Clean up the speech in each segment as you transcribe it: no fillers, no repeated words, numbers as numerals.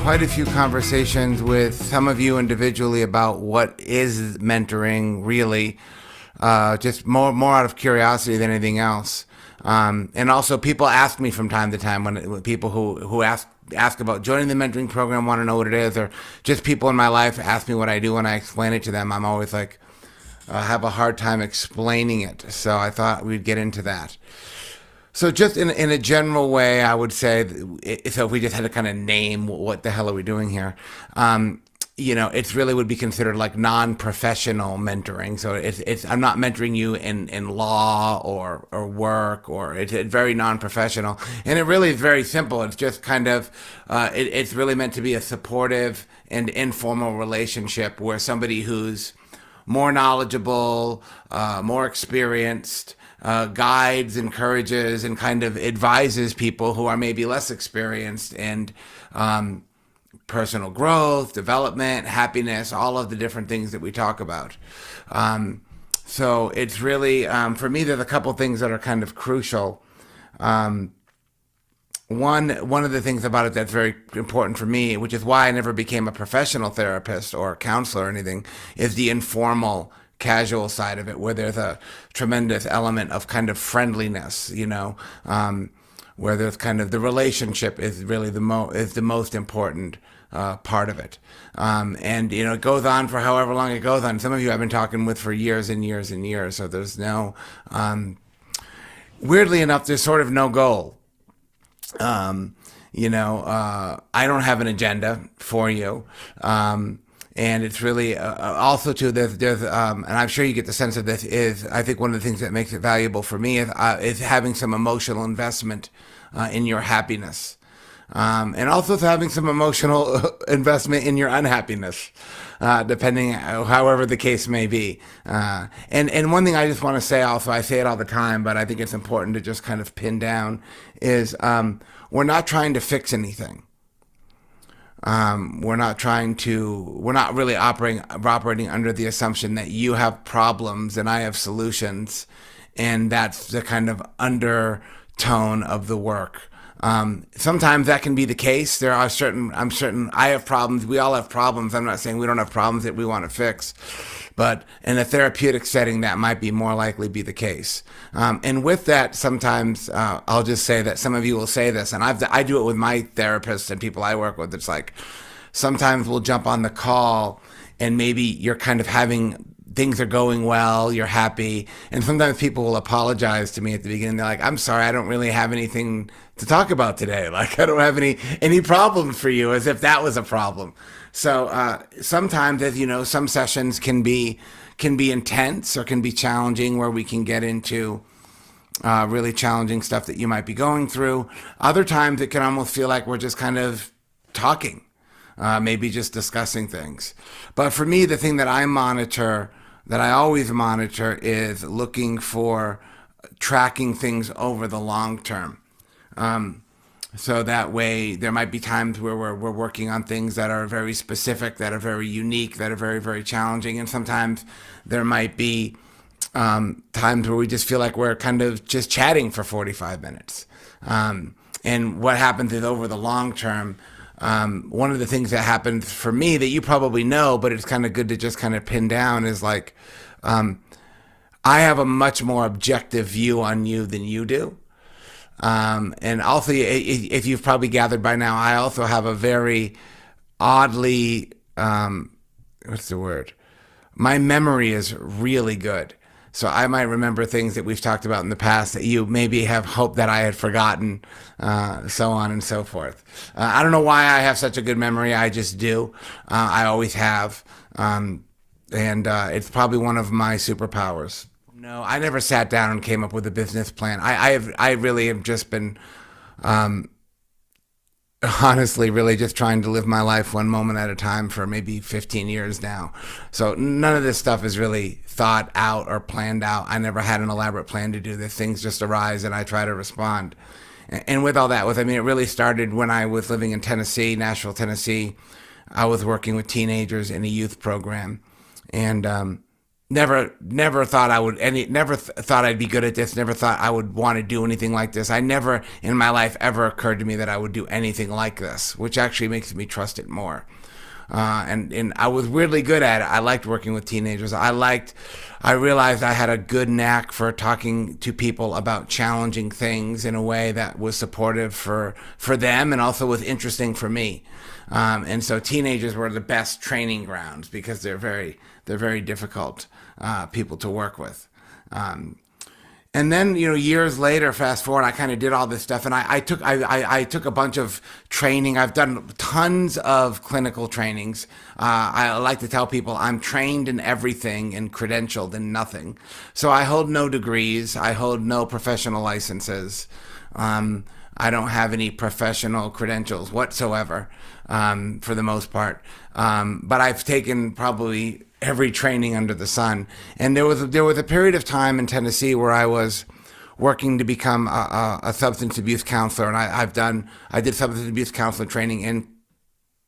quite a few conversations with some of you individually about what is mentoring really, just more out of curiosity than anything else. And also, people ask me from time to time when people who ask about joining the mentoring program want to know what it is, or just people in my life ask me what I do, and I explain it to them. I'm always like, I have a hard time explaining it. So I thought we'd get into that. So just in a general way, I would say, so if we just had to kind of name what the hell are we doing here, it's really would be considered like non-professional mentoring. So it's I'm not mentoring you in law or work, or it's very non-professional. And it really is very simple. It's just kind of, it's really meant to be a supportive and informal relationship where somebody who's more knowledgeable, more experienced, guides, encourages, and kind of advises people who are maybe less experienced in personal growth, development, happiness, all of the different things that we talk about. So it's really, for me, there's a couple things that are kind of crucial. One of the things about it that's very important for me, which is why I never became a professional therapist or counselor or anything, is the informal, casual side of it, where there's a tremendous element of kind of friendliness, where there's kind of the relationship is really the most important part of it. And it goes on for however long it goes on. Some of you I've been talking with for years and years and years, so there's no, weirdly enough, there's sort of no goal. I don't have an agenda for you. And it's really also too. There's and I'm sure you get the sense of this. Is I think one of the things that makes it valuable for me is having some emotional investment in your happiness, and also having some emotional investment in your unhappiness, depending however the case may be. And one thing I just want to say also, I say it all the time, but I think it's important to just kind of pin down is we're not trying to fix anything. We're not really operating under the assumption that you have problems and I have solutions, and that's the kind of undertone of the work. Sometimes that can be the case. I'm certain I have problems. We all have problems. I'm not saying we don't have problems that we want to fix, but in a therapeutic setting, that might be more likely be the case. And with that, sometimes I'll just say that some of you will say this, and I do it with my therapists and people I work with. It's like sometimes we'll jump on the call, and maybe you're kind of things are going well, you're happy, and sometimes people will apologize to me at the beginning. They're like, "I'm sorry, I don't really have anything to talk about today. Like, I don't have any problems for you," as if that was a problem. So sometimes, as you know, some sessions can be intense or can be challenging, where we can get into really challenging stuff that you might be going through. Other times, it can almost feel like we're just kind of talking, maybe just discussing things. But for me, the thing that I always monitor, is looking for tracking things over the long term. So that way, there might be times where we're working on things that are very specific, that are very unique, that are very, very challenging. And sometimes there might be times where we just feel like we're kind of just chatting for 45 minutes. And what happens is, over the long term, one of the things that happens for me that you probably know, but it's kind of good to just kind of pin down, is like, I have a much more objective view on you than you do. And also, if you've probably gathered by now, I also have a very oddly, what's the word? My memory is really good. So I might remember things that we've talked about in the past that you maybe have hoped that I had forgotten, so on and so forth. I don't know why I have such a good memory. I just do. I always have. And it's probably one of my superpowers. No, I never sat down and came up with a business plan. I really have just been, honestly, really just trying to live my life one moment at a time for maybe 15 years now. So none of this stuff is really thought out or planned out. I never had an elaborate plan to do this. Things just arise and I try to respond. And with all that, it really started when I was living in Tennessee, Nashville, Tennessee. I was working with teenagers in a youth program. And never thought I would thought I'd be good at this, never thought I would want to do anything like this. I never in my life ever occurred to me that I would do anything like this, which actually makes me trust it more. And I was weirdly good at it. I liked working with teenagers. I realized I had a good knack for talking to people about challenging things in a way that was supportive for them and also was interesting for me. And so teenagers were the best training grounds because they're very difficult people to work with. And then, years later, fast forward, I kind of did all this stuff, and I took a bunch of training. I've done tons of clinical trainings. I like to tell people I'm trained in everything and credentialed in nothing. So I hold no degrees. I hold no professional licenses. I don't have any professional credentials whatsoever, for the most part. But I've taken probably every training under the sun. And there was a period of time in Tennessee where I was working to become a substance abuse counselor, and I did substance abuse counselor training in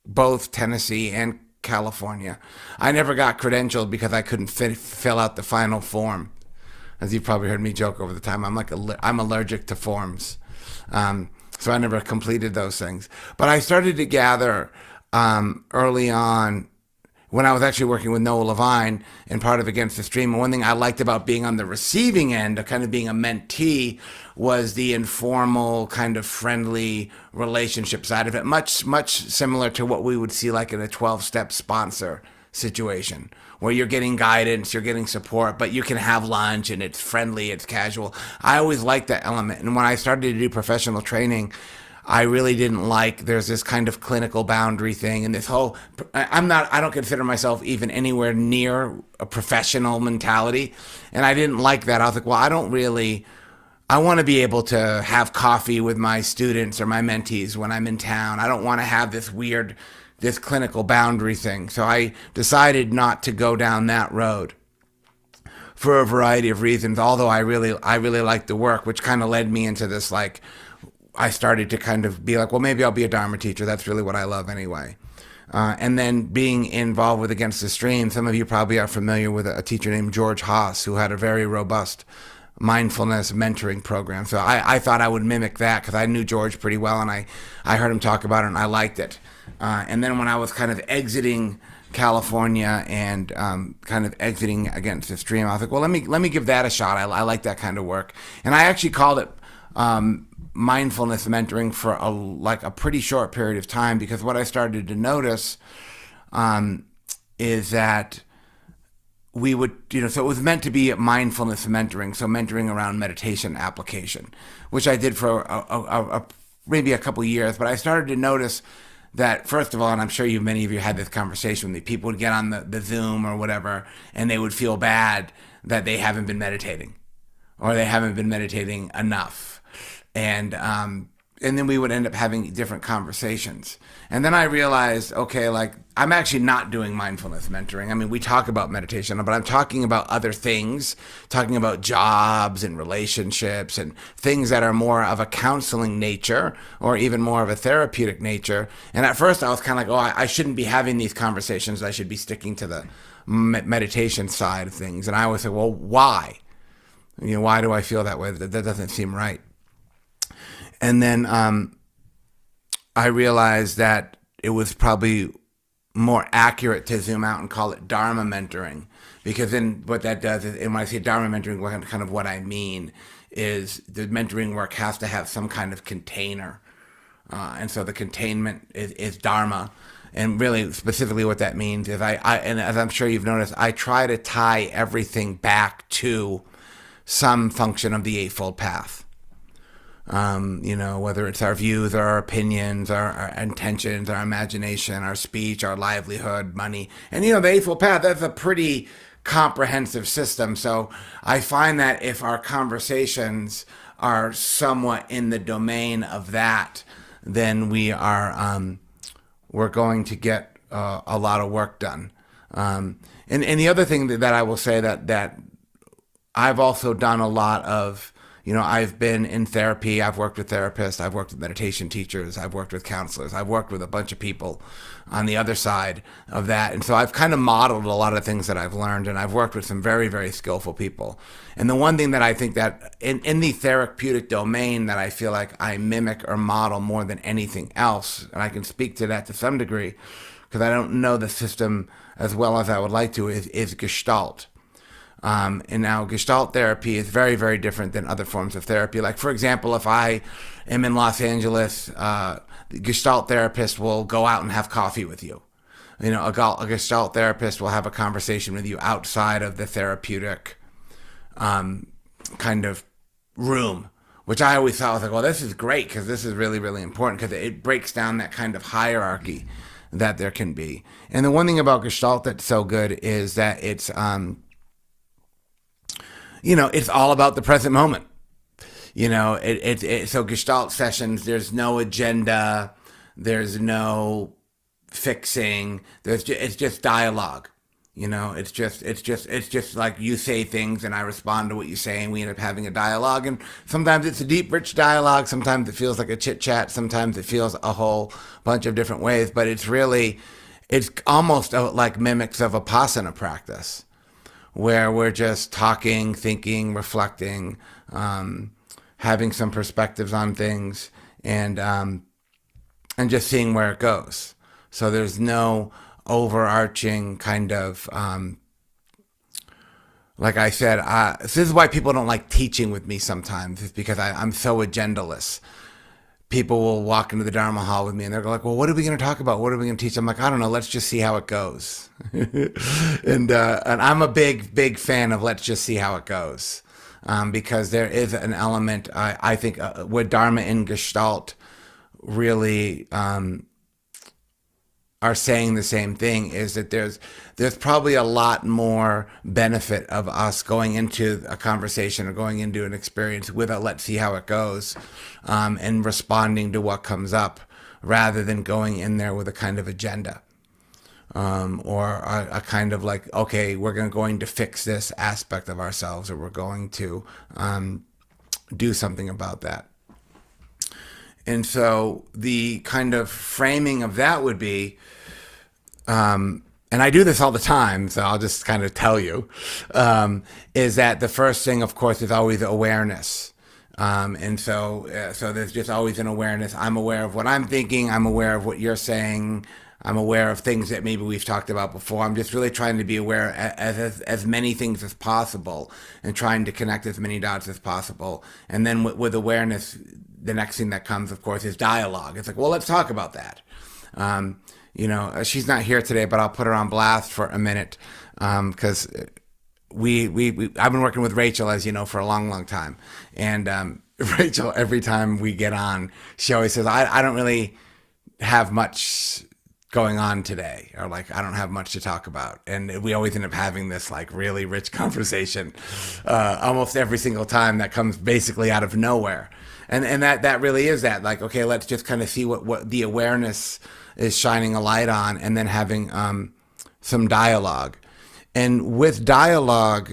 both Tennessee and California. I never got credentialed because I couldn't fill out the final form. As you've probably heard me joke over the time, I'm allergic to forms. So I never completed those things. But I started to gather early on when I was actually working with Noah Levine and part of Against the Stream. And one thing I liked about being on the receiving end, of kind of being a mentee, was the informal, kind of friendly relationship side of it. Much, much similar to what we would see like in a 12-step sponsor situation, where you're getting guidance, you're getting support, but you can have lunch and it's friendly, it's casual. I always liked that element. And when I started to do professional training, I really didn't like, there's this kind of clinical boundary thing and this whole, I don't consider myself even anywhere near a professional mentality. And I didn't like that. I was like, well, I want to be able to have coffee with my students or my mentees when I'm in town. I don't want to have this clinical boundary thing. So I decided not to go down that road for a variety of reasons, although I really liked the work, which kind of led me into this, like, I started to kind of be like, well, maybe I'll be a Dharma teacher. That's really what I love anyway. And then being involved with Against the Stream, some of you probably are familiar with a teacher named George Haas, who had a very robust mindfulness mentoring program. So I thought I would mimic that because I knew George pretty well, and I heard him talk about it, and I liked it. And then when I was kind of exiting California and kind of exiting Against the Stream, I was like, well, let me give that a shot. I like that kind of work. And I actually called it mindfulness mentoring for a pretty short period of time, because what I started to notice is that we would, so it was meant to be mindfulness mentoring, so mentoring around meditation application, which I did for maybe a couple years. But I started to notice that, first of all, and I'm sure many of you had this conversation with me, people would get on the Zoom or whatever, and they would feel bad that they haven't been meditating, or they haven't been meditating enough. And then we would end up having different conversations. And then I realized, okay, like, I'm actually not doing mindfulness mentoring. I mean, we talk about meditation, but I'm talking about other things, talking about jobs and relationships and things that are more of a counseling nature or even more of a therapeutic nature. And at first I was kind of like, oh, I shouldn't be having these conversations. I should be sticking to the meditation side of things. And I always say, well, why? Why do I feel that way? That doesn't seem right. And then I realized that it was probably more accurate to zoom out and call it Dharma mentoring, because then what that does is, and when I say Dharma mentoring, kind of what I mean is the mentoring work has to have some kind of container. And so the containment is Dharma. And really specifically what that means is and as I'm sure you've noticed, I try to tie everything back to some function of the Eightfold Path. Whether it's our views, our opinions, our intentions, our imagination, our speech, our livelihood, money. And, the Eightfold Path, that's a pretty comprehensive system. So I find that if our conversations are somewhat in the domain of that, then we're going to get a lot of work done. And the other thing that I will say that I've also done a lot of I've been in therapy. I've worked with therapists. I've worked with meditation teachers. I've worked with counselors. I've worked with a bunch of people on the other side of that. And so I've kind of modeled a lot of things that I've learned, and I've worked with some very, very skillful people. And the one thing that I think that in the therapeutic domain that I feel like I mimic or model more than anything else, and I can speak to that to some degree because I don't know the system as well as I would like to, is Gestalt. And now Gestalt therapy is very, very different than other forms of therapy. Like, for example, if I am in Los Angeles, the Gestalt therapist will go out and have coffee with you. A Gestalt therapist will have a conversation with you outside of the therapeutic kind of room, which I always thought was like, well, this is great because this is really, really important because it breaks down that kind of hierarchy that there can be. And the one thing about Gestalt that's so good is that it's it's all about the present moment. So Gestalt sessions, there's no agenda, there's no fixing, it's just dialogue. It's just like you say things and I respond to what you say and we end up having a dialogue. And sometimes it's a deep, rich dialogue. Sometimes it feels like a chit chat. Sometimes it feels a whole bunch of different ways, but it's almost like mimics of Vipassana practice, where we're just talking, thinking, reflecting, having some perspectives on things, and just seeing where it goes. So there's no overarching kind of, like I said, this is why people don't like teaching with me sometimes, is because I'm so agendaless. People will walk into the Dharma hall with me and they're like, well, what are we going to talk about? What are we going to teach? I'm like, I don't know. Let's just see how it goes. and I'm a big, big fan of let's just see how it goes. Because there is an element, I think, where Dharma and Gestalt really are saying the same thing, is that there's probably a lot more benefit of us going into a conversation or going into an experience with a let's see how it goes, and responding to what comes up, rather than going in there with a kind of agenda, or a kind of like, okay, we're going to fix this aspect of ourselves, or we're going to do something about that. And so the kind of framing of that would be, and I do this all the time, so I'll just kind of tell you, is that the first thing, of course, is always awareness. And so there's just always an awareness. I'm aware of what I'm thinking. I'm aware of what you're saying. I'm aware of things that maybe we've talked about before. I'm just really trying to be aware as many things as possible and trying to connect as many dots as possible. And then with awareness, the next thing that comes, of course, is dialogue. It's like, well, let's talk about that. She's not here today, but I'll put her on blast for a minute, because I've been working with Rachel, as you know, for a long, long time. And Rachel, every time we get on, she always says, I don't really have much going on today, or like, I don't have much to talk about. And we always end up having this like really rich conversation almost every single time, that comes basically out of nowhere. And that really is that, like, okay, let's just kind of see what the awareness is shining a light on, and then having some dialogue. And with dialogue,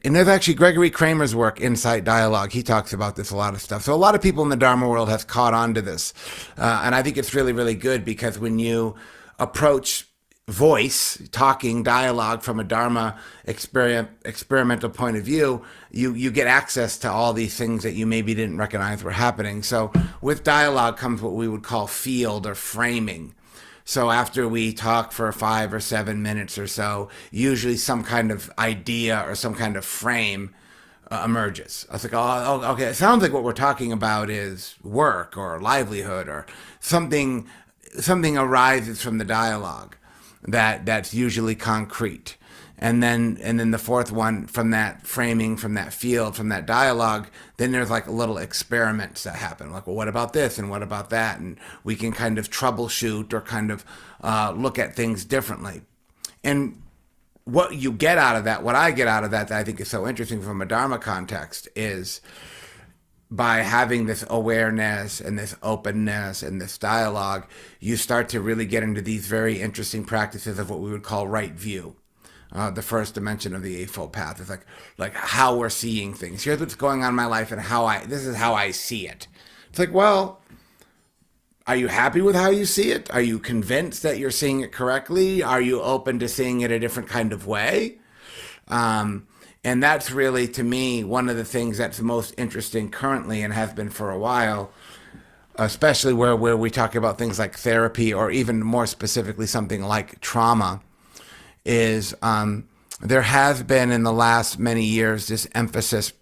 and there's actually Gregory Kramer's work, Insight Dialogue. He talks about this, a lot of stuff. So a lot of people in the Dharma world have caught on to this. And I think it's really, really good, because when you approach voice, talking, dialogue from a Dharma experimental point of view, you get access to all these things that you maybe didn't recognize were happening. So with dialogue comes what we would call field or framing. So after we talk for 5 or 7 minutes or so, usually some kind of idea or some kind of frame emerges. I was like, oh, okay, it sounds like what we're talking about is work or livelihood, or something arises from the dialogue that's usually concrete. And then the fourth one, from that framing, from that field, from that dialogue, then there's like little experiments that happen. Like, well, what about this and what about that? And we can kind of troubleshoot or kind of look at things differently. And what you get out of that, what I get out of that I think is so interesting from a Dharma context, is by having this awareness and this openness and this dialogue, you start to really get into these very interesting practices of what we would call right view. the first dimension of the Eightfold Path. It's like how we're seeing things. Here's what's going on in my life, and this is how I see it. It's like, well, are you happy with how you see it? Are you convinced that you're seeing it correctly? Are you open to seeing it a different kind of way? And that's really, to me, one of the things that's the most interesting currently and has been for a while, especially where we talk about things like therapy or even more specifically something like trauma, is there has been in the last many years this emphasis,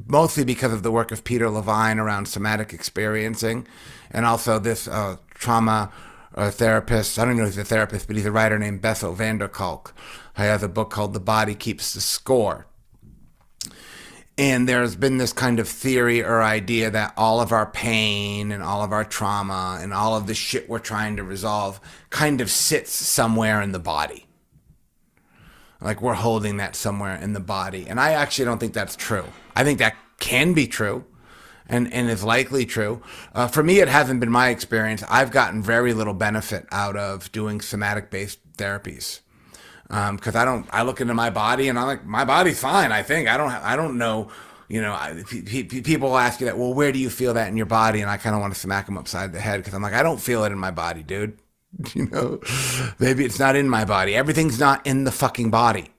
mostly because of the work of Peter Levine around somatic experiencing, and also this trauma therapist. I don't know if he's a therapist, but he's a writer named Bessel van der Kolk. He has a book called The Body Keeps the Score. And there's been this kind of theory or idea that all of our pain and all of our trauma and all of the shit we're trying to resolve kind of sits somewhere in the body. Like we're holding that somewhere in the body. And I actually don't think that's true. I think that can be true and is likely true. For me, it hasn't been my experience. I've gotten very little benefit out of doing somatic-based therapies. Because I look into my body and I'm like, my body's fine. I think I don't know, people ask you that. Well, where do you feel that in your body? And I kind of want to smack them upside the head because I'm like, I don't feel it in my body, dude. Maybe it's not in my body. Everything's not in the fucking body,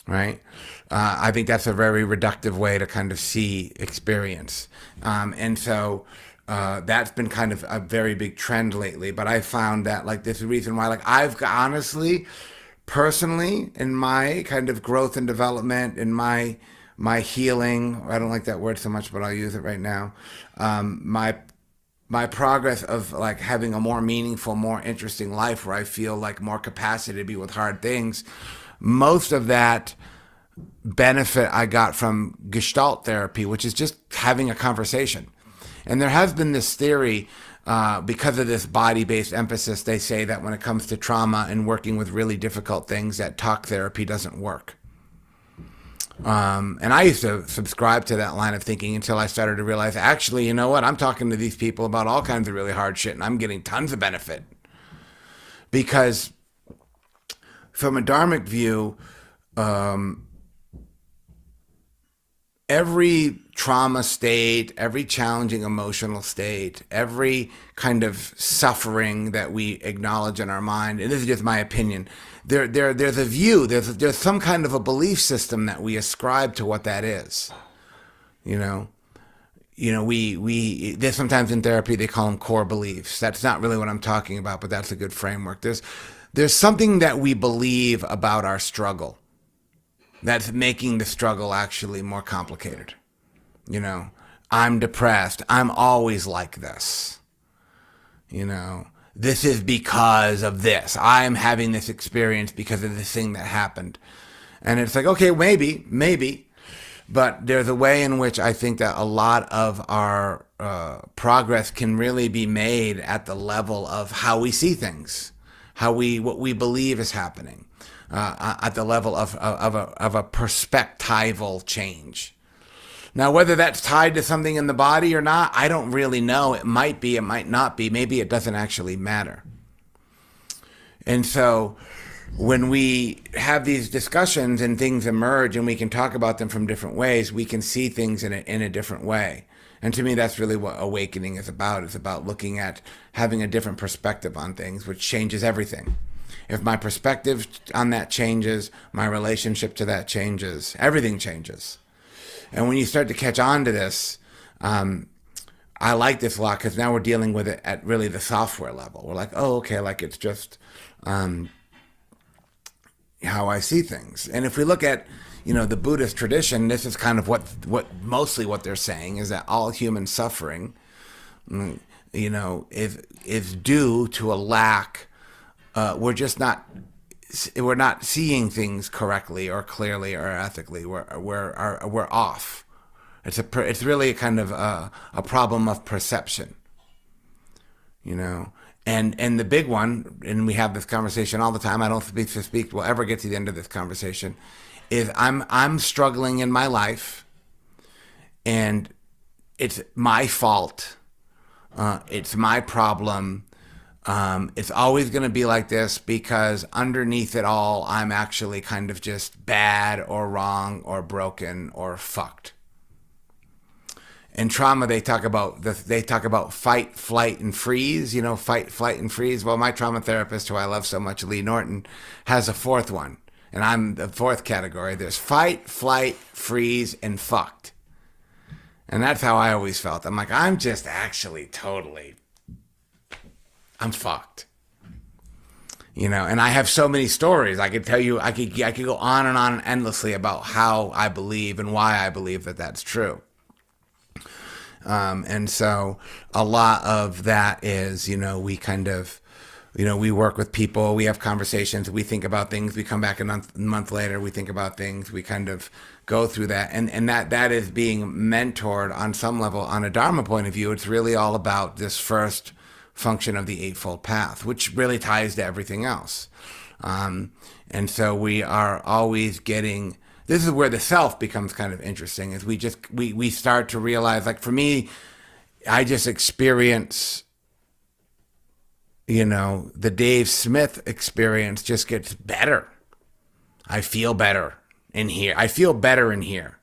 right? I think that's a very reductive way to kind of see experience, and so. That's been kind of a very big trend lately, but I found that like there's a reason why, like I've honestly, personally, in my kind of growth and development, in my healing, I don't like that word so much, but I'll use it right now. My progress of like having a more meaningful, more interesting life where I feel like more capacity to be with hard things. Most of that benefit I got from Gestalt therapy, which is just having a conversation. And there has been this theory, because of this body-based emphasis, they say that when it comes to trauma and working with really difficult things, that talk therapy doesn't work. And I used to subscribe to that line of thinking until I started to realize, actually, you know what? I'm talking to these people about all kinds of really hard shit, and I'm getting tons of benefit. Because from a dharmic view, every trauma state, every challenging emotional state, every kind of suffering that we acknowledge in our mind, and this is just my opinion, there's a view, there's some kind of a belief system that we ascribe to what that is. There's sometimes in therapy they call them core beliefs. That's not really what I'm talking about, but that's a good framework. There's something that we believe about our struggle that's making the struggle actually more complicated. I'm depressed. I'm always like this. This is because of this. I'm having this experience because of this thing that happened. And it's like, okay, maybe. But there's a way in which I think that a lot of our progress can really be made at the level of how we see things, what we believe is happening. At the level of a perspectival change. Now, whether that's tied to something in the body or not, I don't really know. It might be, it might not be. Maybe it doesn't actually matter. And so when we have these discussions and things emerge and we can talk about them from different ways, we can see things in a different way. And to me, that's really what awakening is about. It's about looking at having a different perspective on things, which changes everything. If my perspective on that changes, my relationship to that changes, everything changes. And when you start to catch on to this, I like this a lot because now we're dealing with it at really the software level. We're like, oh, okay, like it's just how I see things. And if we look at, the Buddhist tradition, this is kind of what mostly what they're saying is that all human suffering, is due to a lack. We're not seeing things correctly or clearly or ethically. We're off. It's really a kind of a problem of perception, And the big one, and we have this conversation all the time. I don't speak. We'll ever get to the end of this conversation. Is I'm struggling in my life, and it's my fault. It's my problem. It's always going to be like this because underneath it all, I'm actually kind of just bad or wrong or broken or fucked. In trauma, they talk about fight, flight, and freeze. You know, fight, flight, and freeze. Well, my trauma therapist, who I love so much, Lee Norton, has a fourth one, and I'm the fourth category. There's fight, flight, freeze, and fucked. And that's how I always felt. I'm like, I'm just actually totally, I'm fucked. You know, and I have so many stories. I could tell you, I could go on and endlessly about how I believe and why I believe that that's true. And so a lot of that is, you know, we kind of, you know, we work with people, we have conversations, we think about things, we come back a month later, we think about things, we kind of go through that. And that is being mentored on some level. On a Dharma point of view, it's really all about this first function of the Eightfold Path, which really ties to everything else. And so we are always getting, this is where the self becomes kind of interesting, is we start to realize, like for me, I just experience, you know, the Dave Smith experience just gets better. I feel better in here. I feel better in here.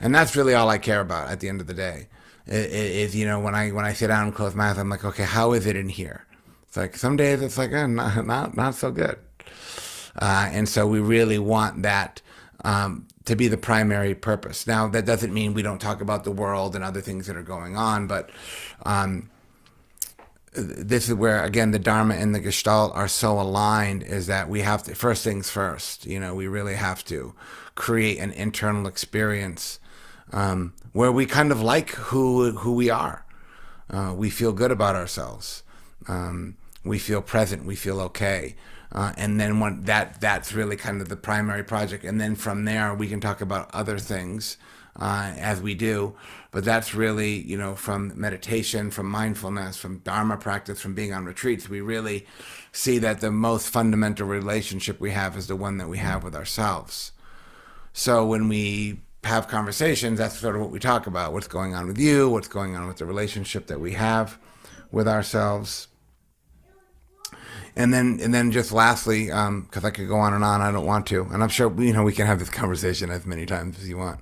And that's really all I care about at the end of the day. Is, you know, when I sit down and close my eyes, I'm like, okay, how is it in here? It's like some days it's like, not so good. And so we really want that to be the primary purpose. Now, that doesn't mean we don't talk about the world and other things that are going on, but this is where, again, the Dharma and the Gestalt are so aligned, is that we have to, first things first, you know, we really have to create an internal experience where we kind of like who we are. We feel good about ourselves. We feel present. We feel okay. And then that's really kind of the primary project. And then from there, we can talk about other things as we do. But that's really, you know, from meditation, from mindfulness, from Dharma practice, from being on retreats, we really see that the most fundamental relationship we have is the one that we have with ourselves. So when we have conversations, that's sort of what we talk about. What's going on with you? What's going on with the relationship that we have with ourselves? And then just lastly, because I could go on, I don't want to, and I'm sure, you know, we can have this conversation as many times as you want,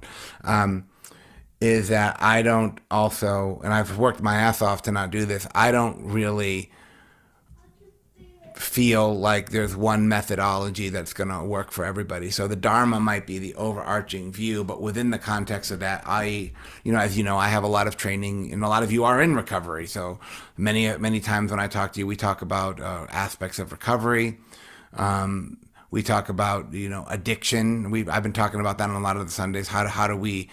is that I don't also, and I've worked my ass off to not do this, I don't really feel like there's one methodology that's going to work for everybody. So the Dharma might be the overarching view, but within the context of that, you know, as you know, I have a lot of training, and a lot of you are in recovery. So many times when I talk to you, we talk about aspects of recovery. We talk about, you know, addiction. I've been talking about that on a lot of the Sundays. How do we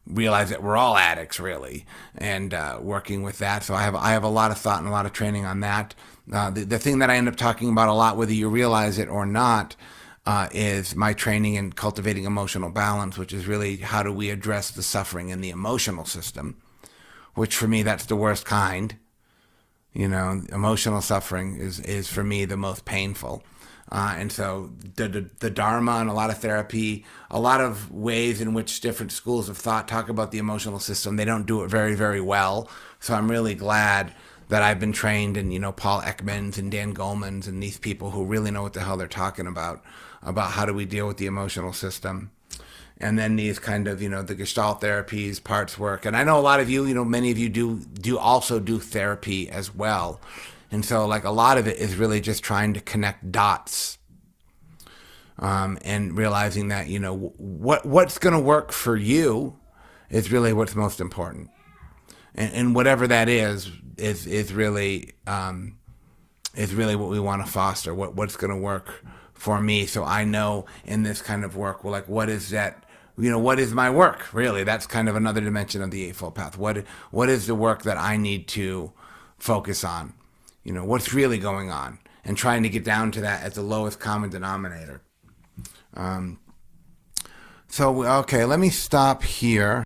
realize that we're all addicts, really, and working with that. So I have a lot of thought and a lot of training on that. The thing that I end up talking about a lot, whether you realize it or not, is my training in cultivating emotional balance, which is really how do we address the suffering in the emotional system, which for me, that's the worst kind. You know, emotional suffering is for me the most painful. And so the Dharma and a lot of therapy, a lot of ways in which different schools of thought talk about the emotional system, they don't do it very, very well. So I'm really glad that I've been trained in, you know, Paul Ekman's and Dan Goleman's and these people who really know what the hell they're talking about how do we deal with the emotional system. And then these kind of, you know, the Gestalt therapies, parts work. And I know a lot of you, you know, many of you do also do therapy as well. And so, like, a lot of it is really just trying to connect dots, and realizing that, you know, what's going to work for you is really what's most important, and whatever that is really what we want to foster. What's going to work for me, so I know in this kind of work, well, like, what is that? You know, what is my work? Really, that's kind of another dimension of the Eightfold Path. What is the work that I need to focus on? You know, what's really going on, and trying to get down to that at the lowest common denominator. So, okay, let me stop here.